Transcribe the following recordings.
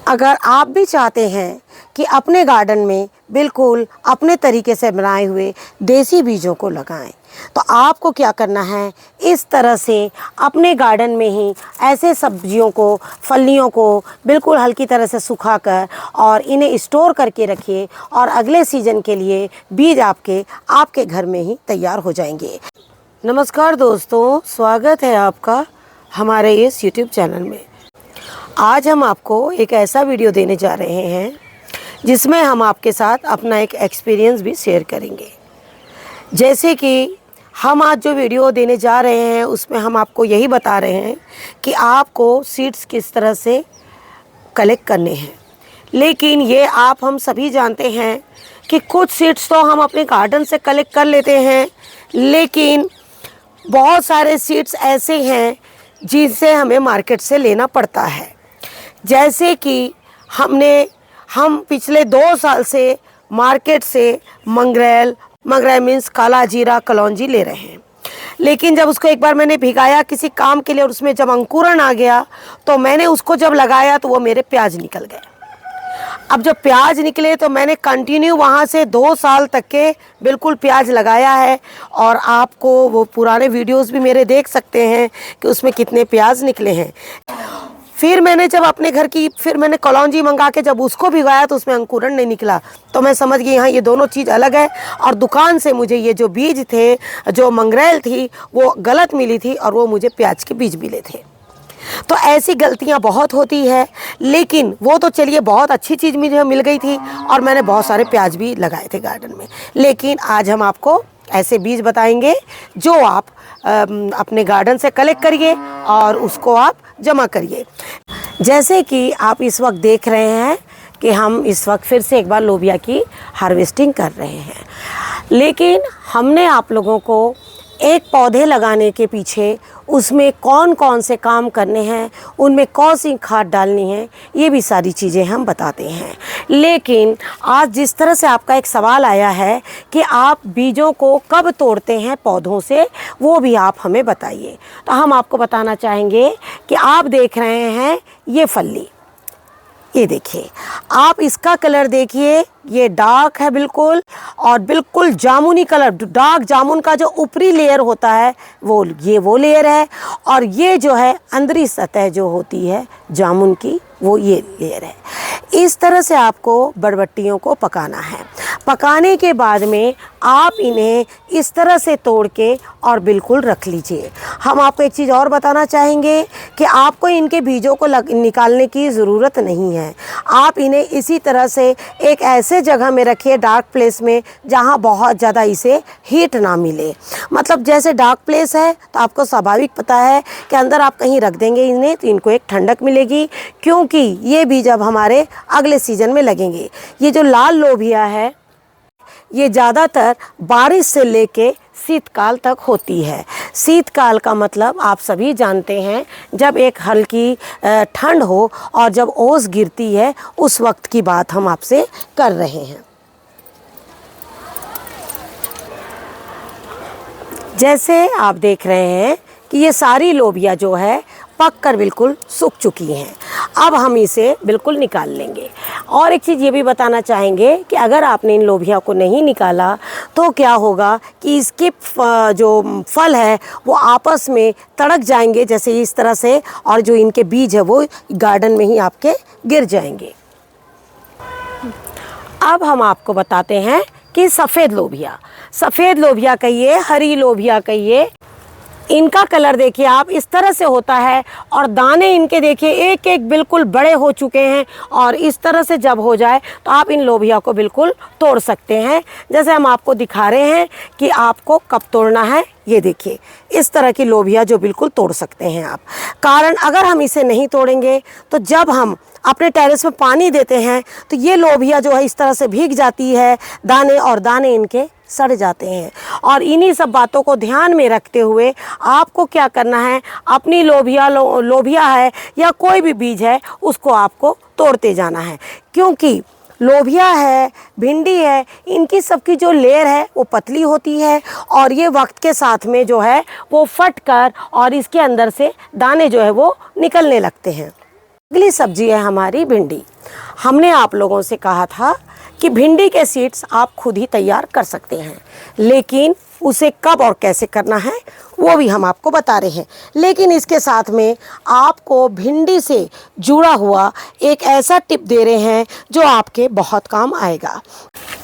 अगर आप भी चाहते हैं कि अपने गार्डन में बिल्कुल अपने तरीके से बनाए हुए देसी बीजों को लगाएं, तो आपको क्या करना है, इस तरह से अपने गार्डन में ही ऐसे सब्जियों को, फलियों को बिल्कुल हल्की तरह से सुखाकर और इन्हें स्टोर करके रखिए और अगले सीज़न के लिए बीज आपके घर में ही तैयार हो जाएंगे। नमस्कार दोस्तों, स्वागत है आपका हमारे इस YouTube चैनल में। आज हम आपको एक ऐसा वीडियो देने जा रहे हैं जिसमें हम आपके साथ अपना एक एक्सपीरियंस भी शेयर करेंगे। जैसे कि हम आज जो वीडियो देने जा रहे हैं उसमें हम आपको यही बता रहे हैं कि आपको सीड्स किस तरह से कलेक्ट करने हैं। लेकिन ये हम सभी जानते हैं कि कुछ सीड्स तो हम अपने गार्डन से कलेक्ट कर लेते हैं, लेकिन बहुत सारे सीड्स ऐसे हैं जिनसे हमें मार्केट से लेना पड़ता है। जैसे कि हम पिछले 2 साल से मार्केट से मंगरेल मीन्स काला जीरा, कलौंजी ले रहे हैं। लेकिन जब उसको एक बार मैंने भिगाया किसी काम के लिए और उसमें जब अंकुरण आ गया तो मैंने उसको जब लगाया तो वो मेरे प्याज निकल गए। अब जब प्याज निकले तो मैंने कंटिन्यू वहाँ से 2 साल तक के बिल्कुल प्याज लगाया है, और आपको वो पुराने वीडियोस भी मेरे देख सकते हैं कि उसमें कितने प्याज निकले हैं। फिर मैंने जब अपने घर की मैंने कलौंजी मंगा के जब उसको भिगाया तो उसमें अंकुरण नहीं निकला, तो मैं समझ गई हाँ ये दोनों चीज़ अलग है। और दुकान से मुझे ये जो बीज थे, जो मंगरेल थी, वो गलत मिली थी और वो मुझे प्याज के बीज मिले थे। तो ऐसी गलतियां बहुत होती है, लेकिन वो तो चलिए बहुत अच्छी चीज़ मुझे मिल गई थी और मैंने बहुत सारे प्याज भी लगाए थे गार्डन में। लेकिन आज हम आपको ऐसे बीज बताएंगे जो आप अपने गार्डन से कलेक्ट करिए और उसको आप जमा करिए। जैसे कि आप इस वक्त देख रहे हैं कि हम इस वक्त फिर से एक बार लोबिया की हार्वेस्टिंग कर रहे हैं। लेकिन हमने आप लोगों को एक पौधे लगाने के पीछे उसमें कौन कौन से काम करने हैं, उनमें कौन सी खाद डालनी है, ये भी सारी चीज़ें हम बताते हैं। लेकिन आज जिस तरह से आपका एक सवाल आया है कि आप बीजों को कब तोड़ते हैं पौधों से, वो भी आप हमें बताइए। तो हम आपको बताना चाहेंगे कि आप देख रहे हैं ये फली, ये देखिए आप, इसका कलर देखिए, ये डार्क है बिल्कुल, और बिल्कुल जामुनी कलर, डार्क जामुन का जो ऊपरी लेयर होता है वो लेयर है, और ये जो है अंदरी सतह जो होती है जामुन की, वो ये लेयर है। इस तरह से आपको बरबट्टियों को पकाना है। पकाने के बाद में आप इन्हें इस तरह से तोड़ के और बिल्कुल रख लीजिए। हम आपको एक चीज़ और बताना चाहेंगे कि आपको इनके बीजों को निकालने की ज़रूरत नहीं है। आप इन्हें इसी तरह से एक ऐसे जगह में रखिए, डार्क प्लेस में, जहाँ बहुत ज़्यादा इसे हीट ना मिले। मतलब जैसे डार्क प्लेस है तो आपको स्वाभाविक पता है कि अंदर आप कहीं रख देंगे इन्हें तो इनको एक ठंडक मिलेगी, क्योंकि ये बीज अब हमारे अगले सीज़न में लगेंगे। ये जो लाल लोबिया है ये ज़्यादातर बारिश से लेके शीतकाल तक होती है। शीतकाल का मतलब आप सभी जानते हैं, जब एक हल्की ठंड हो और जब ओस गिरती है, उस वक्त की बात हम आपसे कर रहे हैं। जैसे आप देख रहे हैं कि ये सारी लोबिया जो है पक कर बिल्कुल सूख चुकी हैं। अब हम इसे बिल्कुल निकाल लेंगे। और एक चीज़ ये भी बताना चाहेंगे कि अगर आपने इन लोबिया को नहीं निकाला तो क्या होगा कि इसके जो फल है वो आपस में तड़क जाएंगे जैसे इस तरह से, और जो इनके बीज है वो गार्डन में ही आपके गिर जाएंगे। अब हम आपको बताते हैं कि सफ़ेद लोबिया कहिए, हरी लोबिया कहिए, इनका कलर देखिए आप, इस तरह से होता है, और दाने इनके देखिए एक एक बिल्कुल बड़े हो चुके हैं। और इस तरह से जब हो जाए तो आप इन लोबिया को बिल्कुल तोड़ सकते हैं। जैसे हम आपको दिखा रहे हैं कि आपको कब तोड़ना है। ये देखिए इस तरह की लोबिया जो बिल्कुल तोड़ सकते हैं आप। कारण अगर हम इसे नहीं तोड़ेंगे तो जब हम अपने टेरेस में पानी देते हैं तो ये लोबिया जो है इस तरह से भीग जाती है, दाने इनके सड़ जाते हैं। और इन्हीं सब बातों को ध्यान में रखते हुए आपको क्या करना है, अपनी लोबिया है या कोई भी बीज है उसको आपको तोड़ते जाना है। क्योंकि लोबिया है, भिंडी है, इनकी सबकी जो लेयर है वो पतली होती है, और ये वक्त के साथ में जो है वो फट कर और इसके अंदर से दाने जो है वो निकलने लगते हैं। अगली सब्जी है हमारी भिंडी। हमने आप लोगों से कहा था कि भिंडी के सीड्स आप खुद ही तैयार कर सकते हैं, लेकिन उसे कब और कैसे करना है वो भी हम आपको बता रहे हैं। लेकिन इसके साथ में आपको भिंडी से जुड़ा हुआ एक ऐसा टिप दे रहे हैं जो आपके बहुत काम आएगा।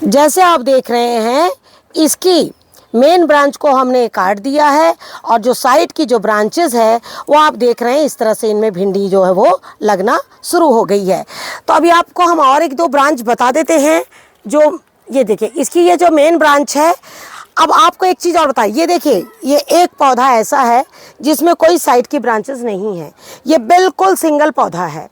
जैसे आप देख रहे हैं, इसकी मेन ब्रांच को हमने काट दिया है और जो साइड की जो ब्रांचेस है वो आप देख रहे हैं, इस तरह से इनमें भिंडी जो है वो लगना शुरू हो गई है। तो अभी आपको हम और एक दो ब्रांच बता देते हैं। जो ये देखिए, इसकी ये जो मेन ब्रांच है। अब आपको एक चीज़ और बताइए, ये देखिए, ये एक पौधा ऐसा है जिसमें कोई साइड की ब्रांचेस नहीं है, ये बिल्कुल सिंगल पौधा है।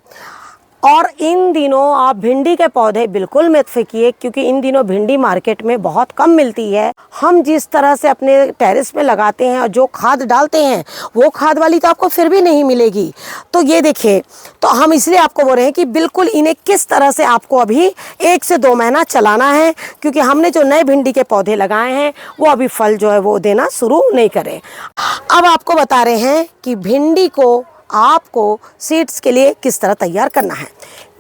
और इन दिनों आप भिंडी के पौधे बिल्कुल मत फेंकिए, क्योंकि इन दिनों भिंडी मार्केट में बहुत कम मिलती है। हम जिस तरह से अपने टेरेस में लगाते हैं और जो खाद डालते हैं वो खाद वाली तो आपको फिर भी नहीं मिलेगी। तो ये देखिए, तो हम इसलिए आपको बोल रहे हैं कि बिल्कुल इन्हें किस तरह से आपको अभी 1 से 2 महीना चलाना है, क्योंकि हमने जो नए भिंडी के पौधे लगाए हैं वो अभी फल जो है वो देना शुरू नहीं करें। अब आपको बता रहे हैं कि भिंडी को आपको सीड्स के लिए किस तरह तैयार करना है।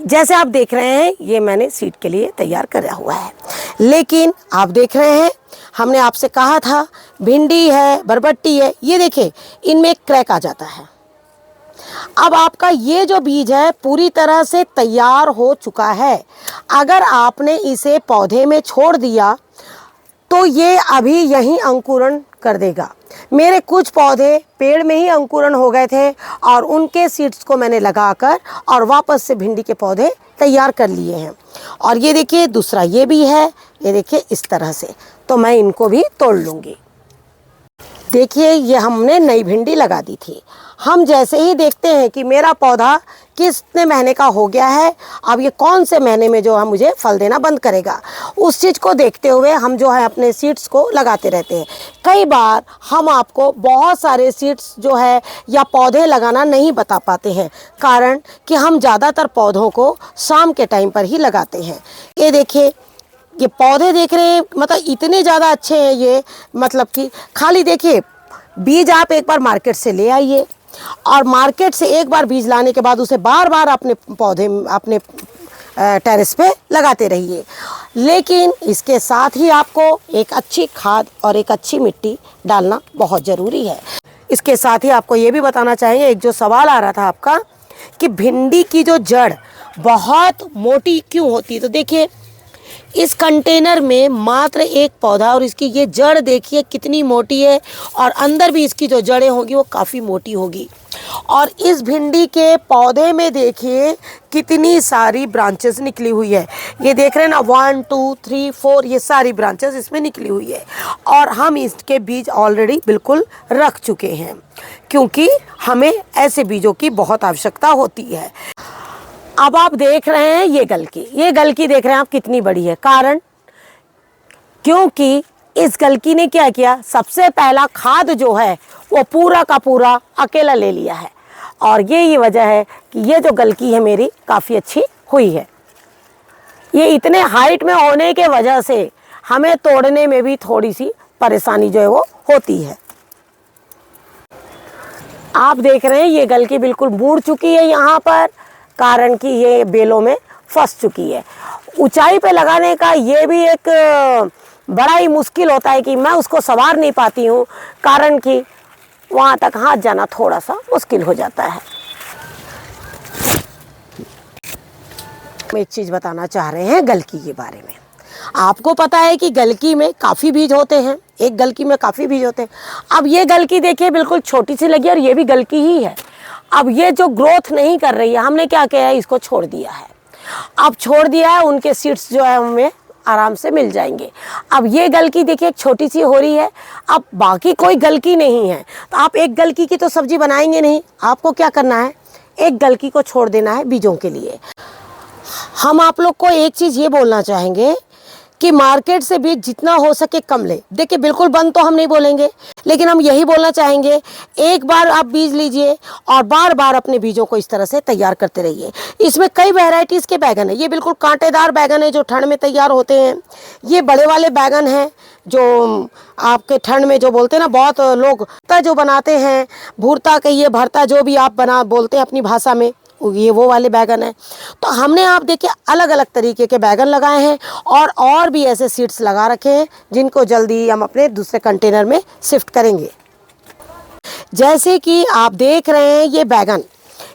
जैसे आप देख रहे हैं, ये मैंने सीड के लिए तैयार करा हुआ है, लेकिन आप देख रहे हैं हमने आपसे कहा था भिंडी है, बरबट्टी है, ये देखिए इनमें एक क्रैक आ जाता है। अब आपका ये जो बीज है पूरी तरह से तैयार हो चुका है। अगर आपने इसे पौधे में छोड़ दिया तो ये अभी यहीं अंकुरण कर देगा। मेरे कुछ पौधे पेड़ में ही अंकुरण हो गए थे और उनके सीड्स को मैंने लगाकर और वापस से भिंडी के पौधे तैयार कर लिए हैं। और ये देखिए दूसरा ये भी है, ये देखिए इस तरह से। तो मैं इनको भी तोड़ लूँगी। देखिए, ये हमने नई भिंडी लगा दी थी। हम जैसे ही देखते हैं कि मेरा पौधा कितने महीने का हो गया है, अब ये कौन से महीने में जो है मुझे फल देना बंद करेगा, उस चीज़ को देखते हुए हम जो है अपने सीड्स को लगाते रहते हैं। कई बार हम आपको बहुत सारे सीड्स जो है या पौधे लगाना नहीं बता पाते हैं, कारण कि हम ज़्यादातर पौधों को शाम के टाइम पर ही लगाते हैं। ये देखिए, ये पौधे देख रहे हैं, मतलब इतने ज़्यादा अच्छे हैं ये, मतलब कि खाली देखिए, बीज आप एक बार मार्केट से ले आइए और मार्केट से एक बार बीज लाने के बाद उसे बार बार अपने पौधे अपने टेरेस पे लगाते रहिए। लेकिन इसके साथ ही आपको एक अच्छी खाद और एक अच्छी मिट्टी डालना बहुत ज़रूरी है। इसके साथ ही आपको ये भी बताना चाहिए, एक जो सवाल आ रहा था आपका कि भिंडी की जो जड़ बहुत मोटी क्यों होती है, तो देखिए इस कंटेनर में मात्र एक पौधा और इसकी ये जड़ देखिए कितनी मोटी है, और अंदर भी इसकी जो जड़ें होगी वो काफ़ी मोटी होगी। और इस भिंडी के पौधे में देखिए कितनी सारी ब्रांचेस निकली हुई है। ये देख रहे हैं ना, 1 2 3 4 ये सारी ब्रांचेस इसमें निकली हुई है। और हम इसके बीज ऑलरेडी बिल्कुल रख चुके हैं, क्योंकि हमें ऐसे बीजों की बहुत आवश्यकता होती है। अब आप देख रहे हैं ये गलकी देख रहे हैं आप कितनी बड़ी है, कारण क्योंकि इस गलकी ने क्या किया, सबसे पहला खाद जो है वो पूरा का पूरा अकेला ले लिया है। और यही वजह है कि ये जो गलकी है मेरी काफ़ी अच्छी हुई है। ये इतने हाइट में होने के वजह से हमें तोड़ने में भी थोड़ी सी परेशानी जो है वो होती है। आप देख रहे हैं ये गलकी बिल्कुल मुड़ चुकी है यहाँ पर, कारण कि ये बेलों में फंस चुकी है। ऊंचाई पे लगाने का ये भी एक बड़ा ही मुश्किल होता है कि मैं उसको संवार नहीं पाती हूँ, कारण कि वहाँ तक हाथ जाना थोड़ा सा मुश्किल हो जाता है। हम एक चीज़ बताना चाह रहे हैं गलकी के बारे में। आपको पता है कि गलकी में काफ़ी बीज होते हैं, एक गलकी में काफ़ी बीज होते हैं। अब ये गलकी देखिए बिल्कुल छोटी सी लगी और ये भी गलकी ही है। अब ये जो ग्रोथ नहीं कर रही है, हमने क्या किया है, इसको छोड़ दिया है। अब छोड़ दिया है, उनके सीड्स जो है हमें आराम से मिल जाएंगे। अब ये गलकी देखिए एक छोटी सी हो रही है, अब बाकी कोई गलकी नहीं है, तो आप एक गलकी की तो सब्जी बनाएंगे नहीं। आपको क्या करना है, एक गलकी को छोड़ देना है बीजों के लिए। हम आप लोग को एक चीज़ ये बोलना चाहेंगे कि मार्केट से बीज जितना हो सके कम ले। देखिए बिल्कुल बंद तो हम नहीं बोलेंगे, लेकिन हम यही बोलना चाहेंगे, एक बार आप बीज लीजिए और बार बार अपने बीजों को इस तरह से तैयार करते रहिए। इसमें कई वैरायटीज़ के बैगन है। ये बिल्कुल कांटेदार बैगन है जो ठंड में तैयार होते हैं। ये बड़े वाले बैगन हैं जो आपके ठंड में जो बोलते हैं ना, बहुत लोग जो बनाते हैं भुर्ता कहिए, भरता, जो भी आप बना बोलते हैं अपनी भाषा में, ये वो वाले बैगन हैं। तो हमने आप देखिए अलग अलग तरीके के बैगन लगाए हैं और भी ऐसे सीड्स लगा रखे हैं जिनको जल्दी हम अपने दूसरे कंटेनर में शिफ्ट करेंगे। जैसे कि आप देख रहे हैं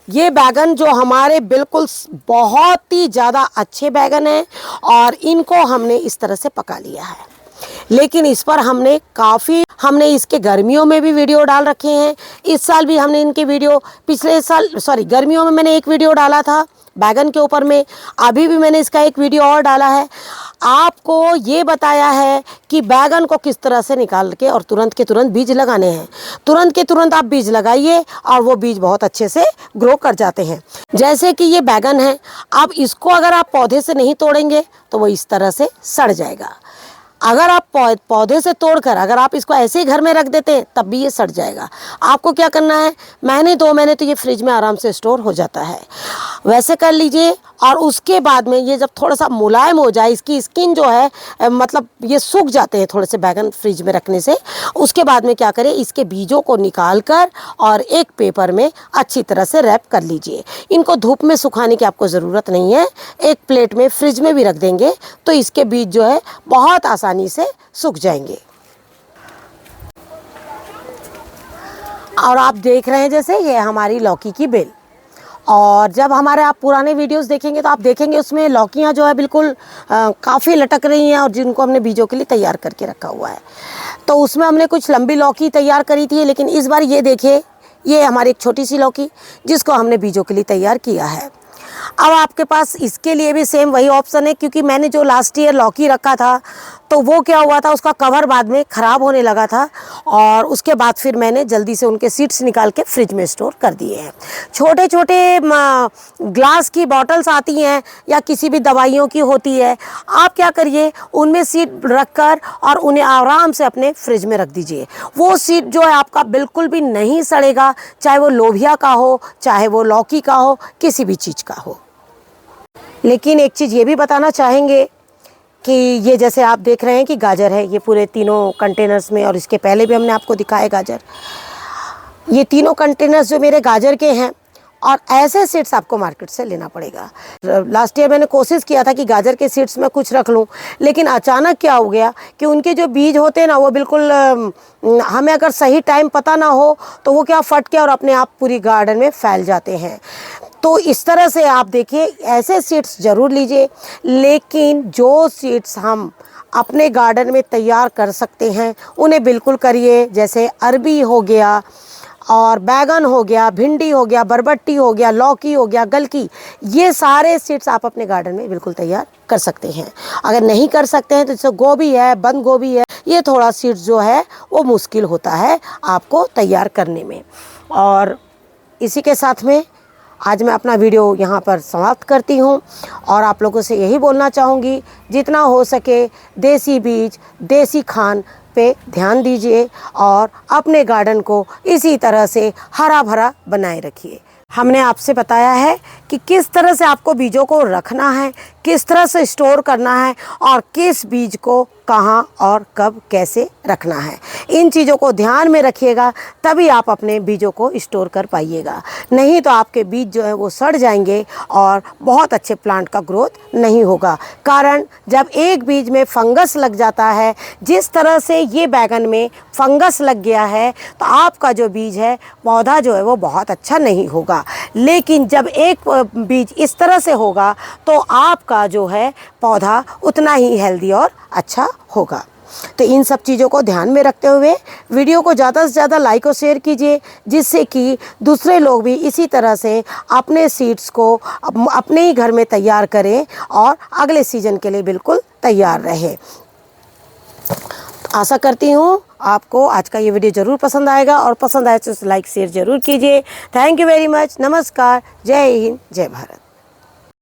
ये बैगन जो हमारे बिल्कुल बहुत ही ज़्यादा अच्छे बैगन हैं और इनको हमने इस तरह से पका लिया है। लेकिन इस पर हमने इसके गर्मियों में भी वीडियो डाल रखे हैं। इस साल भी हमने इनके वीडियो गर्मियों में मैंने एक वीडियो डाला था बैगन के ऊपर में, अभी भी मैंने इसका एक वीडियो और डाला है। आपको ये बताया है कि बैगन को किस तरह से निकाल के और तुरंत के तुरंत बीज लगाने हैं। तुरंत के तुरंत आप बीज लगाइए और वो बीज बहुत अच्छे से ग्रो कर जाते हैं। जैसे कि ये बैगन है, अब इसको अगर आप पौधे से नहीं तोड़ेंगे तो वो इस तरह से सड़ जाएगा। अगर आप पौधे से तोड़कर अगर आप इसको ऐसे ही घर में रख देते हैं तब भी ये सड़ जाएगा। आपको क्या करना है, महीने 2 महीने तो ये फ्रिज में आराम से स्टोर हो जाता है, वैसे कर लीजिए। और उसके बाद में ये जब थोड़ा सा मुलायम हो जाए, इसकी स्किन जो है मतलब ये सूख जाते हैं थोड़े से बैगन फ्रिज में रखने से, उसके बाद में क्या करें, इसके बीजों को निकाल कर और एक पेपर में अच्छी तरह से रैप कर लीजिए। इनको धूप में सुखाने की आपको ज़रूरत नहीं है, एक प्लेट में फ्रिज में भी रख देंगे तो इसके बीज जो है बहुत आसानी से सूख जाएंगे। और आप देख रहे हैं जैसे ये हमारी लौकी की बेल, और जब हमारे आप पुराने वीडियोस देखेंगे तो आप देखेंगे उसमें लौकियां जो है बिल्कुल काफ़ी लटक रही हैं और जिनको हमने बीजों के लिए तैयार करके रखा हुआ है। तो उसमें हमने कुछ लंबी लौकी तैयार करी थी, लेकिन इस बार ये देखिए ये हमारी एक छोटी सी लौकी जिसको हमने बीजों के लिए तैयार किया है। अब आपके पास इसके लिए भी सेम वही ऑप्शन है, क्योंकि मैंने जो लास्ट ईयर लौकी रखा था तो वो क्या हुआ था, उसका कवर बाद में ख़राब होने लगा था और उसके बाद फिर मैंने जल्दी से उनके सीड्स निकाल के फ्रिज में स्टोर कर दिए हैं। छोटे छोटे ग्लास की बॉटल्स आती हैं या किसी भी दवाइयों की होती है, आप क्या करिए उनमें सीड रख कर और उन्हें आराम से अपने फ्रिज में रख दीजिए। वो सीड जो है आपका बिल्कुल भी नहीं सड़ेगा, चाहे वो लोबिया का हो, चाहे वो लौकी का हो, किसी भी चीज़ का हो। लेकिन एक चीज़ ये भी बताना चाहेंगे कि ये जैसे आप देख रहे हैं कि गाजर है, ये पूरे तीनों कंटेनर्स में, और इसके पहले भी हमने आपको दिखाए गाजर, ये तीनों कंटेनर्स जो मेरे गाजर के हैं, और ऐसे सीड्स आपको मार्केट से लेना पड़ेगा। लास्ट ईयर मैंने कोशिश किया था कि गाजर के सीड्स में कुछ रख लूं, लेकिन अचानक क्या हो गया कि उनके जो बीज होते हैं ना वो बिल्कुल हमें अगर सही टाइम पता ना हो तो वो क्या फट के और अपने आप पूरी गार्डन में फैल जाते हैं। तो इस तरह से आप देखिए ऐसे सीड्स ज़रूर लीजिए, लेकिन जो सीड्स हम अपने गार्डन में तैयार कर सकते हैं उन्हें बिल्कुल करिए। जैसे अरबी हो गया और बैगन हो गया, भिंडी हो गया, बरबट्टी हो गया, लौकी हो गया, गलकी, ये सारे सीड्स आप अपने गार्डन में बिल्कुल तैयार कर सकते हैं। अगर नहीं कर सकते हैं तो जैसे गोभी है, बंद गोभी है, ये थोड़ा सीड्स जो है वो मुश्किल होता है आपको तैयार करने में। और इसी के साथ में आज मैं अपना वीडियो यहाँ पर समाप्त करती हूँ और आप लोगों से यही बोलना चाहूँगी, जितना हो सके देसी बीज, देसी खान पे ध्यान दीजिए और अपने गार्डन को इसी तरह से हरा भरा बनाए रखिए। हमने आपसे बताया है कि किस तरह से आपको बीजों को रखना है, किस तरह से स्टोर करना है और किस बीज को कहाँ और कब कैसे रखना है। इन चीज़ों को ध्यान में रखिएगा, तभी आप अपने बीजों को स्टोर कर पाइएगा। नहीं तो आपके बीज जो है वो सड़ जाएंगे और बहुत अच्छे प्लांट का ग्रोथ नहीं होगा। कारण जब एक बीज में फंगस लग जाता है, जिस तरह से ये बैगन में फंगस लग गया है, तो आपका जो बीज है, पौधा जो है वो बहुत अच्छा नहीं होगा। लेकिन जब एक बीज इस तरह से होगा तो आपका जो है पौधा उतना ही हेल्दी और अच्छा होगा। तो इन सब चीज़ों को ध्यान में रखते हुए वीडियो को ज़्यादा से ज़्यादा लाइक और शेयर कीजिए, जिससे कि दूसरे लोग भी इसी तरह से अपने सीड्स को अपने ही घर में तैयार करें और अगले सीजन के लिए बिल्कुल तैयार रहे। आशा करती हूँ आपको आज का ये वीडियो ज़रूर पसंद आएगा, और पसंद आए तो लाइक शेयर ज़रूर कीजिए। Thank you very much. नमस्कार। जय हिंद, जय भारत।